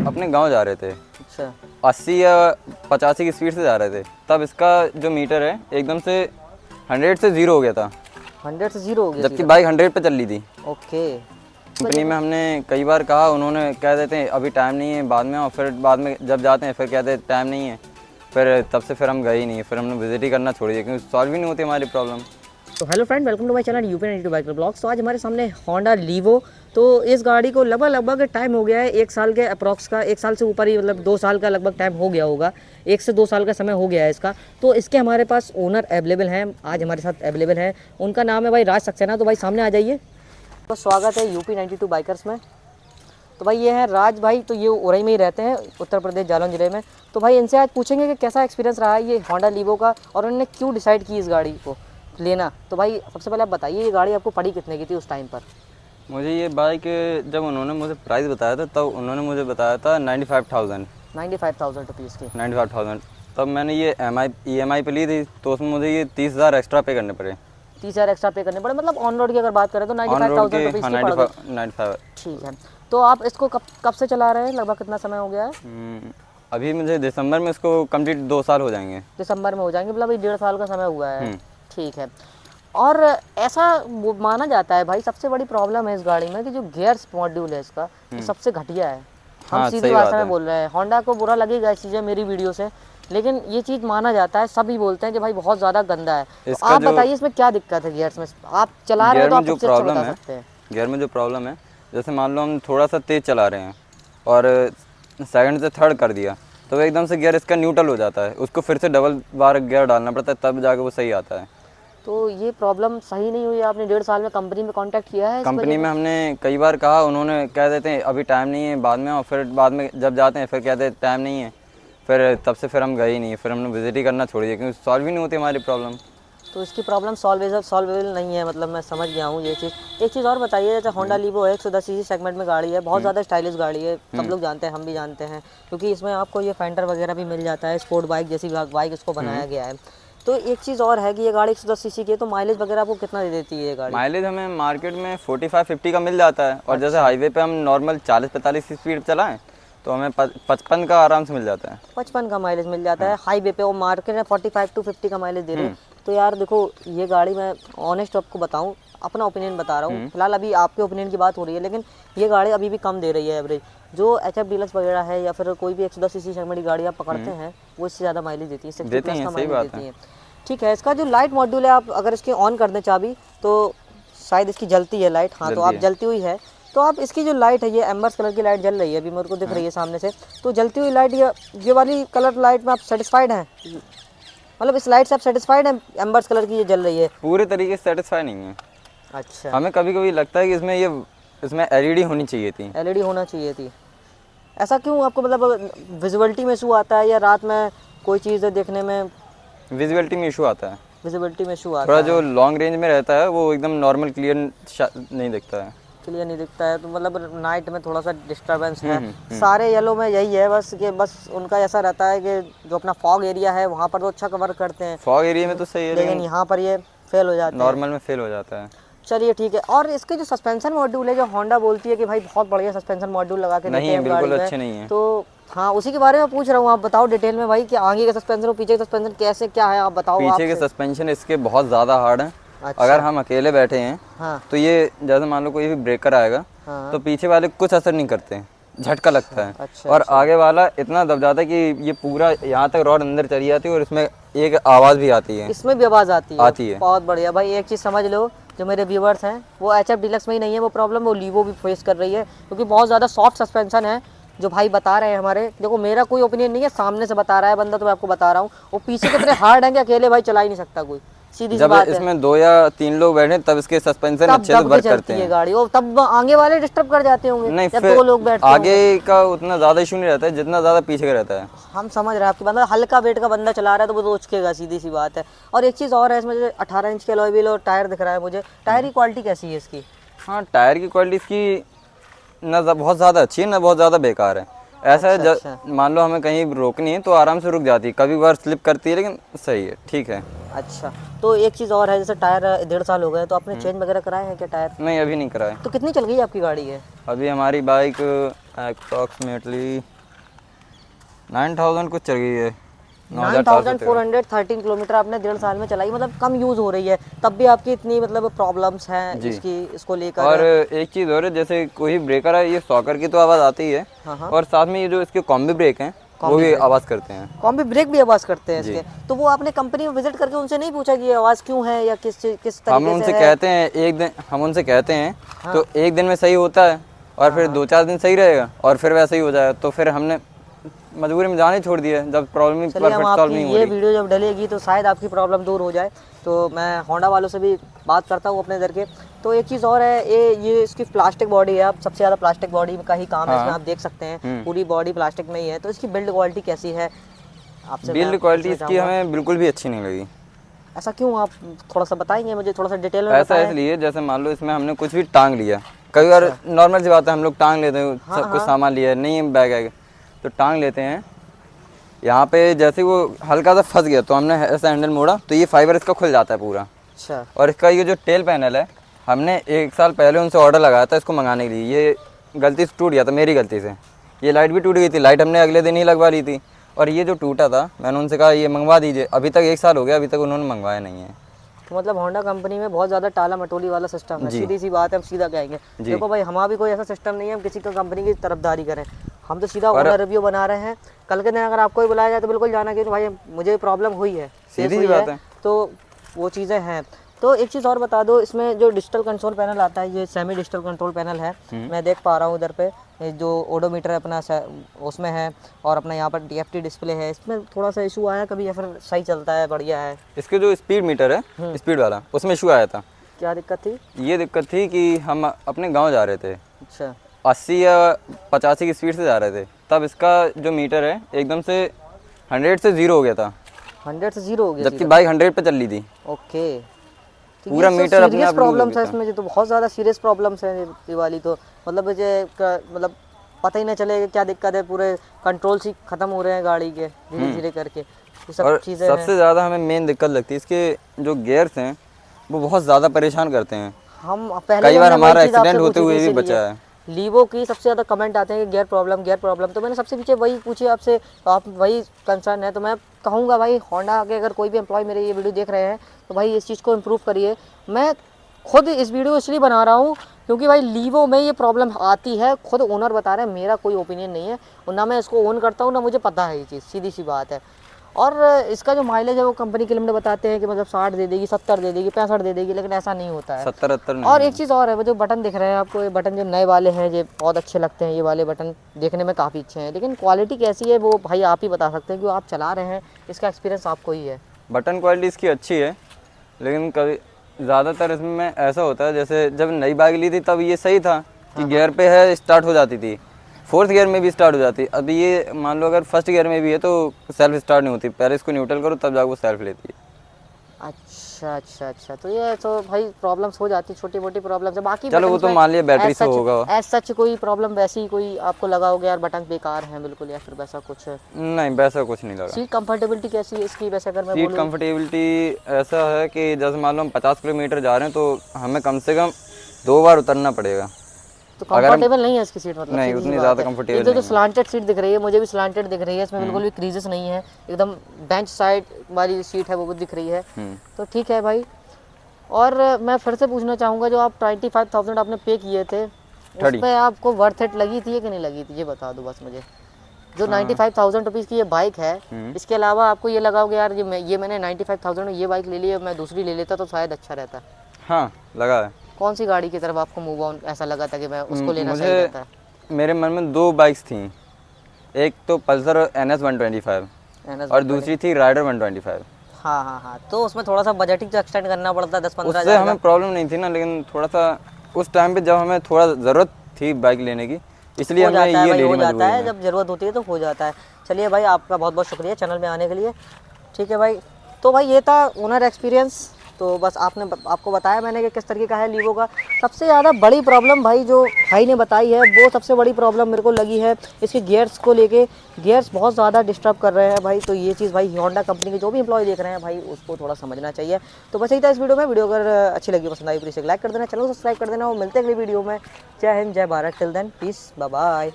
अपने गांव जा रहे थे। अच्छा 80 या 85 की स्पीड से जा रहे थे, तब इसका जो मीटर है एकदम से 100 से 0 हो गया था, 100 से 0 हो गया जबकि बाइक 100 पे चल रही थी। ओके। कंपनी में हमने कई बार कहा, उन्होंने कह देते हैं अभी टाइम नहीं है, बाद में आओ। फिर बाद में जब जाते हैं फिर कहते हैं टाइम नहीं है। फिर तब से फिर हम गए ही नहीं, फिर हमने विजिट ही करना छोड़ दिया क्योंकि सॉल्व ही नहीं होती हमारी प्रॉब्लम। तो hello friend, welcome to my channel UP 92 biker blogs. तो आज हमारे सामने होंडा लीवो। तो इस गाड़ी को लगभग टाइम हो गया है 1 साल के अप्रॉक्स का, 1 साल से ऊपर ही, मतलब 2 साल का लगभग टाइम हो गया होगा, 1 से 2 साल का समय हो गया है इसका। तो इसके हमारे पास ओनर अवेलेबल हैं, आज हमारे साथ अवेलेबल हैं। उनका नाम है भाई राज सक्सेना। तो भाई सामने आ जाइए। तो स्वागत है यूपी 92 बाइकर्स में। तो भाई ये है राज भाई, तो ये उरई में ही रहते हैं, उत्तर प्रदेश जालौन ज़िले में। तो भाई इनसे आज पूछेंगे कि कैसा एक्सपीरियंस रहा है ये होंडा लीवो का, और उन्होंने क्यों डिसाइड की इस गाड़ी को लेना। तो भाई सबसे पहले आप बताइए, ये गाड़ी आपको पड़ी कितने की थी उस टाइम पर? मुझे ये बाइक जब उन्होंने मुझे प्राइस बताया था, तब उन्होंने मुझे बताया था 95,000 रुपीज़ की। 95,000। तब मैंने ये EMI पे ली थी, तो उसमें मुझे ये 30,000 एक्स्ट्रा पे करने पड़े। 30,000 एक्स्ट्रा पे करने पड़े, मतलब ऑन रोड की अगर बात करें तो 95,000 रुपीज़ की पड़ गई। 95। ठीक है। तो आप इसको कब से चला रहे हैं, लगभग कितना समय हो गया है? अभी मुझे दिसंबर में इसको कंप्लीट 2 साल हो जाएंगे। दिसंबर में हो जाएंगे, मतलब अभी 1.5 साल का समय हुआ है। ठीक है। और ऐसा माना जाता है भाई, सबसे बड़ी प्रॉब्लम है इस गाड़ी में कि जो गियर्स मॉड्यूल है इसका, ये सबसे घटिया है। हम सीधी भाषा में बोल रहे हैं। होंडा को बुरा लगेगा इस चीज़ें मेरी वीडियो से, लेकिन ये चीज़ माना जाता है, सभी बोलते हैं कि भाई बहुत ज़्यादा गंदा है। तो आप बताइए इसमें क्या दिक्कत है गियर्स में? आप चला रहे हो तो आप सबसे अच्छा बता सकते हैं। गियर में जो प्रॉब्लम है, जैसे मान लो हम थोड़ा सा तेज़ चला रहे हैं और सेकंड से थर्ड कर दिया, तो एकदम से गियर इसका न्यूट्रल हो जाता है, उसको फिर से डबल बार गियर डालना पड़ता है, तब जाके वो सही आता है। तो ये प्रॉब्लम सही नहीं हुई? आपने 1.5 साल में कंपनी में कांटेक्ट किया है? कंपनी में हमने कई बार कहा, उन्होंने कह देते हैं अभी टाइम नहीं है, बाद में आओ। फिर बाद में जब जाते हैं फिर कहते हैं टाइम नहीं है। फिर तब से फिर हम गए ही नहीं, फिर हमने विजिट ही करना छोड़ दिया क्योंकि सॉल्व ही नहीं होती हमारी प्रॉब्लम। तो इसकी प्रॉब्लम सॉल्वेबल नहीं है, मतलब मैं समझ गया हूँ ये चीज़। एक चीज़ और बताइए, जैसे होंडा लीवो है, 110 सीसी सेगमेंट में गाड़ी है, बहुत ज़्यादा स्टाइलिश गाड़ी है, सब लोग जानते हैं, हम भी जानते हैं, क्योंकि इसमें आपको ये फेंडर वगैरह भी मिल जाता है, स्पोर्ट बाइक जैसी बाइक इसको बनाया गया है। तो एक चीज़ और है कि ये गाड़ी 110 सीसी की है, तो माइलेज वगैरह आपको कितना दे देती है ये गाड़ी? माइलेज हमें मार्केट में 45-50 का मिल जाता है, और जैसे हाईवे पे हम नॉर्मल 40-45 की स्पीड चलाएं तो हमें 55 का आराम से मिल जाता है। 55 का माइलेज मिल जाता है हाईवे पे, और मार्केट में 45 to 50 का माइलेज दे रहे हैं। तो यार देखो, ये गाड़ी मैं ऑनेस्ट आपको बताऊं, अपना ओपिनियन बता रहा हूँ, फिलहाल अभी आपके ओपिनियन की बात हो रही है, लेकिन ये गाड़ी अभी भी कम दे रही है एवरेज। जो HF डीलक्स वगैरह है या फिर कोई भी 110 सीसी सेगमेंट की गाड़ी आप पकड़ते हैं, वो इससे ज़्यादा माइलेज देती है, 60 प्लस का माइलेज देती है। ठीक है। इसका जो लाइट मॉड्यूल है, आप अगर इसके ऑन कर दें चाबी, तो शायद इसकी जलती है लाइट। हाँ, तो आप जलती हुई है, तो आप इसकी जो लाइट है, ये एम्बर्स कलर की लाइट जल रही है, अभी मेरे को दिख रही है सामने से। तो जलती हुई लाइट, ये वाली कलर लाइट में आप सेटिस्फाइड हैं? मतलब इस लाइट से आप सेटिस्फाइड हैं? एम्बर्स कलर की ये जल रही है। पूरे तरीके से सेटिस्फाई नहीं है। अच्छा। हमें कभी कभी लगता है कि इसमें LED होनी चाहिए थी। LED होना चाहिए थी। ऐसा क्यों? आपको मतलब विजिबिलिटी में इशू आता है, या रात में कोई चीज़ देखने में? विजिबिलिटी में इशू आता है। विजिबिलिटी में इशू आता थोड़ा है। जो लॉन्ग रेंज में रहता है वो एकदम नॉर्मल क्लियर नहीं दिखता है। क्लियर नहीं दिखता है, तो मतलब नाइट में थोड़ा सा डिस्टर्बेंस है। सारे येलो में यही है बस, कि बस उनका ऐसा रहता है कि जो अपना फॉग एरिया है वहाँ पर तो अच्छा कवर करते हैं, फॉग एरिया में तो सही है, लेकिन यहाँ पर ये फेल हो जाता है, नॉर्मल में फेल हो जाता है। चलिए ठीक है। और इसके जो सस्पेंशन मॉड्यूल है, जो होंडा बोलती है कि भाई बहुत बढ़िया सस्पेंशन मॉड्यूल लगा के देते हैं बिल्कुल अच्छे नहीं है। तो हाँ, उसी के बारे में पूछ रहा हूँ। आप बताओ डिटेल में भाई कि आगे का सस्पेंशन और पीछे का सस्पेंशन कैसे क्या है, आप बताओ। पीछे के सस्पेंशन इसके बहुत ज़्यादा हार्ड है। अच्छा। अगर हम अकेले बैठे हैं, हाँ, तो ये जैसे मान लो कोई भी ब्रेकर आएगा, हाँ, तो पीछे वाले कुछ असर नहीं करते, झटका लगता है। अच्छा, और अच्छा। आगे वाला इतना दब जाता है कि ये पूरा यहाँ तक रॉड अंदर चली जाती है, और इसमें एक आवाज़ भी आती है। इसमें भी आवाज़ आती है। बहुत बढ़िया भाई। एक चीज़ समझ लो, जो मेरे व्यूवर्स हैं वो HF डीलक्स में ही नहीं है वो प्रॉब्लम, वो लीवो भी फेस कर रही है, क्योंकि बहुत ज़्यादा सॉफ्ट सस्पेंशन है जो भाई बता रहे हैं हमारे। देखो, मेरा कोई ओपिनियन नहीं है, सामने से बता रहा है बंदा, तो मैं आपको बता रहा हूँ। वो पीछे कितने हार्ड हैं कि अकेले भाई चला ही नहीं सकता कोई, सीधी सी बात है। इसमें 2 या 3 लोग बैठे तब इसके सस्पेंशन अच्छे से वर्क करते हैं गाड़ी, और तब आगे वाले डिस्टर्ब कर जाते होंगे। नहीं, जब 2 लोग बैठते हैं आगे का उतना ज़्यादा इशू नहीं रहता है जितना ज़्यादा पीछे का रहता है। हम समझ रहे हैं आपकी बात। हल्का वेट का बंदा चला रहा है तो वो तो उचकेगा, सीधी सी बात है। और एक चीज़ और है, इसमें 18 इंच के अलॉय व्हील और टायर दिख रहा है मुझे। टायर की क्वालिटी कैसी है इसकी? हाँ, टायर की क्वालिटी इसकी ना बहुत ज़्यादा अच्छी है ना बहुत ज़्यादा बेकार है। ऐसा है, अच्छा। मान लो हमें कहीं रोकनी है तो आराम से रुक जाती है, कभी बार स्लिप करती है, लेकिन सही है, ठीक है। अच्छा, तो एक चीज़ और है, जैसे टायर 1.5 साल हो गए, तो आपने चेंज वगैरह कराए हैं क्या टायर? नहीं, अभी नहीं कराए। तो कितनी चल गई आपकी गाड़ी है? अभी हमारी बाइक अप्रॉक्सीमेटली 9000 कुछ चल गई है। 9413 किलोमीटर आपने 1.5 साल में चलाई, मतलब कम यूज हो रही है, तब भी आपकी इतनी मतलब प्रॉब्लम्स हैं इसको लेकर। और एक चीज़ और है, जैसे कोई ब्रेकर है, ये शॉकर की तो आवाज़ आती है, और साथ में ये जो इसके कॉम्बी ब्रेक हैं वो भी आवाज़ करते हैं। कॉम्बी ब्रेक भी आवाज़ करते हैं इसके। तो वो आपने कंपनी में विजिट करके उनसे नहीं पूछा कि ये आवाज़ क्यों है या किस तरीके से हम उनसे कहते हैं एक दिन, हम उनसे कहते हैं तो एक दिन में सही होता है, और फिर 2-4 दिन सही रहेगा, और फिर वैसा ही हो जाएगा। तो फिर हमने मजबूरी में जाना ही छोड़ दिया जब प्रॉब्लम परफेक्ट सॉल्व नहीं हो रही। ये वीडियो जब डलेगी तो शायद आपकी प्रॉब्लम दूर हो जाए। तो मैं होंडा वालों से भी बात करता हूँ अपने इधर के। तो एक चीज़ और है, ये इसकी प्लास्टिक बॉडी है, अब सबसे ज़्यादा प्लास्टिक बॉडी का ही काम है इसमें, आप देख सकते हैं पूरी बॉडी प्लास्टिक में ही है। तो इसकी बिल्ड क्वालिटी कैसी है आपसे? बिल्ड क्वालिटी इसकी हमें बिल्कुल भी अच्छी नहीं लगी। ऐसा क्यों, आप थोड़ा सा बताएंगे मुझे, थोड़ा सा डिटेल में? ऐसा इसलिए, जैसे मान लो इसमें हमने कुछ भी टांग लिया, कई बार नॉर्मल सी बात है, हम लोग टांग लेते हैं, सब कुछ सामान लिया नहीं है, बैग है तो टांग लेते हैं, यहाँ पे जैसे वो हल्का सा फंस गया तो हमने ऐसा हैंडल मोड़ा तो ये फाइबर इसका खुल जाता है पूरा। अच्छा। और इसका ये जो टेल पैनल है, हमने 1 साल पहले उनसे ऑर्डर लगाया था इसको मंगाने के लिए, ये गलती से टूट गया था, मेरी गलती से। ये लाइट भी टूट गई थी, लाइट हमने अगले दिन ही लगवा ली थी, और ये जो टूटा था मैंने उनसे कहा ये मंगवा दीजिए, अभी तक 1 साल हो गया, अभी तक उन्होंने मंगवाया नहीं है। तो मतलब होंडा कंपनी में बहुत ज़्यादा टाला मटोली वाला सिस्टम है, सीधी सी बात है, हम सीधा कहेंगे। देखो भाई, हमारा भी कोई ऐसा सिस्टम नहीं है हम किसी का कंपनी की तरफदारी करें, हम तो सीधा ओनर रिव्यू बना रहे हैं। कल के दिन अगर आपको ही बुलाया जाए तो बिल्कुल जाना कि भाई मुझे प्रॉब्लम हुई है, सीधी बात है, तो वो चीज़ें हैं। तो एक चीज़ और बता दो, इसमें जो डिजिटल कंट्रोल पैनल आता है, ये सेमी डिजिटल कंट्रोल पैनल है, मैं देख पा रहा हूँ उधर पे जो ओडोमीटर अपना उसमें है, और अपना यहाँ पर DFT डिस्प्ले है। इसमें थोड़ा सा इशू आया कभी या फिर सही चलता है, बढ़िया है? इसके जो स्पीड मीटर है, स्पीड वाला, उसमें इशू आया था। क्या दिक्कत थी? ये दिक्कत थी कि हम अपने गाँव जा रहे थे, अच्छा, 80 या 85 की स्पीड से जा रहे थे, तब इसका जो मीटर है एकदम से 100 से 0 हो गया था। 100 से 0 हो गया, जबकि बाइक 100 पे चल रही थी। ओके, पूरा मीटर अपने आप प्रॉब्लम्स है इसमें, तो बहुत ज़्यादा सीरियस प्रॉब्लम्स है ये वाली। तो मतलब मतलब पता ही नहीं चलेगा क्या दिक्कत है, पूरे कंट्रोल से खत्म हो रहे हैं गाड़ी के धीरे धीरे करके, ये सब चीज़ें। सबसे ज़्यादा हमें मेन दिक्कत लगती है इसके जो गियर्स हैं, वो बहुत ज़्यादा परेशान करते हैं। हम पहले कई बार हमारा एक्सीडेंट होते हुए भी बचा है। लीवो की सबसे ज़्यादा कमेंट आते हैं कि गियर प्रॉब्लम, तो मैंने सबसे पीछे वही पूछे आपसे, तो आप वही कंसर्न है। तो मैं कहूँगा भाई, होंडा के अगर कोई भी एम्प्लॉय मेरे ये वीडियो देख रहे हैं तो भाई इस चीज़ को इम्प्रूव करिए। मैं खुद इस वीडियो इसलिए बना रहा हूँ क्योंकि भाई लीवो में ये प्रॉब्लम आती है, खुद ओनर बता रहे हैं, मेरा कोई ओपिनियन नहीं है, और ना मैं इसको ओन करता हूँ, ना मुझे पता है ये चीज़, सीधी सी बात है। और इसका जो माइलेज है वो कंपनी के लिमिट बताते हैं कि मतलब 60 दे देगी, 70 दे देगी, 65 दे देगी, लेकिन ऐसा नहीं होता है, 70-80 नहीं। और एक चीज़ और है, वो जो बटन दिख रहे हैं आपको, ये बटन जो नए वाले हैं ये बहुत अच्छे लगते हैं, ये वाले बटन देखने में काफ़ी अच्छे हैं, लेकिन क्वालिटी कैसी है वो भाई आप ही बता सकते हैं, क्योंकि आप चला रहे हैं, इसका एक्सपीरियंस आपको ही है। बटन क्वालिटी इसकी अच्छी है, लेकिन कभी ज़्यादातर इसमें ऐसा होता है, जैसे जब नई बाइक ली थी तब ये सही था कि गियर पे है स्टार्ट हो जाती थी, 4th गियर में भी स्टार्ट हो जाती। अभी ये मान लो अगर 1st गियर में भी है तो सेल्फ स्टार्ट नहीं होती, पहले इसको न्यूट्रल करो तब जाकर वो सेल्फ लेती है। अच्छा, तो ये तो भाई प्रॉब्लम्स हो जाती, छोटी मोटी प्रॉब्लम्स है, बाकी चलो वो तो मान लिया बैटरी से होगा। एज सच कोई प्रॉब्लम वैसी कोई आपको लगा होगा यार बटन बेकार हैं बिल्कुल, या फिर वैसा कुछ है? नहीं, वैसा कुछ नहीं लगा। सीट कंफर्टेबिलिटी कैसी है इसकी वैसे अगर मैं बोलूं? सीट कंफर्टेबिलिटी ऐसा है कि जैसे मान लो हम 50 किलोमीटर जा रहे हैं तो हमें कम से कम 2 बार उतरना पड़ेगा। तो कंफर्टेबल नहीं है इसकी सीट, मतलब नहीं उतनी ज़्यादा कंफर्टेबल नहीं है। जो स्लांटेड सीट दिख रही है, मुझे भी स्लांटेड दिख रही है, इसमें बिल्कुल भी क्रीजेस नहीं है, एकदम बेंच साइड वाली सीट है वो भी दिख रही है, तो ठीक है भाई। और मैं फिर से पूछना चाहूँगा, जो आप 25,000 आपने पे किए थे उस पर आपको वर्थ इट लगी थी कि नहीं लगी थी, ये बता दो बस मुझे। जो 95,000 रुपीज़ की ये बाइक है, इसके अलावा आपको ये लगा होगा यार ये मैंने 95,000 में ये बाइक ले ली है, मैं दूसरी ले लेता तो शायद अच्छा रहता? हाँ लगा है। कौन सी गाड़ी की तरफ आपको मूव ऑन ऐसा लगा था कि मैं उसको लेना सही रहता है? मेरे मन में 2 बाइक्स थी, एक तो पल्सर NS 125 और दूसरी थी राइडर 125। हाँ, तो उसमें थोड़ा सा बजटिंग तो एक्सटेंड करना पड़ता है 10-15 हज़ार। हमें प्रॉब्लम नहीं थी ना, लेकिन थोड़ा सा उस टाइम पे जब हमें थोड़ा ज़रूरत थी बाइक लेने की, इसलिए हमने ये ले ली। हो जाता है जब ज़रूरत होती है तो हो जाता है। चलिए भाई, आपका बहुत बहुत शुक्रिया चैनल में आने के लिए। ठीक है भाई, तो भाई ये था ओनर एक्सपीरियंस, तो बस आपको बताया मैंने कि किस तरीके का है लीवो का। सबसे ज़्यादा बड़ी प्रॉब्लम भाई जो भाई ने बताई है, वो सबसे बड़ी प्रॉब्लम मेरे को लगी है इसके गियर्स को लेके। गियर्स बहुत ज़्यादा डिस्टर्ब कर रहे हैं भाई, तो ये चीज़ भाई होंडा कंपनी के जो भी एम्प्लॉय देख रहे हैं भाई उसको थोड़ा समझना चाहिए। तो बस यही था इस वीडियो में। वीडियो अगर अच्छी लगी, पसंद आई, प्लीज़ लाइक कर देना, चैनल को सब्सक्राइब कर देना, और मिलते हैं अगली वीडियो में। Jai Hind, Jai Bharat, till then, peace, bye bye.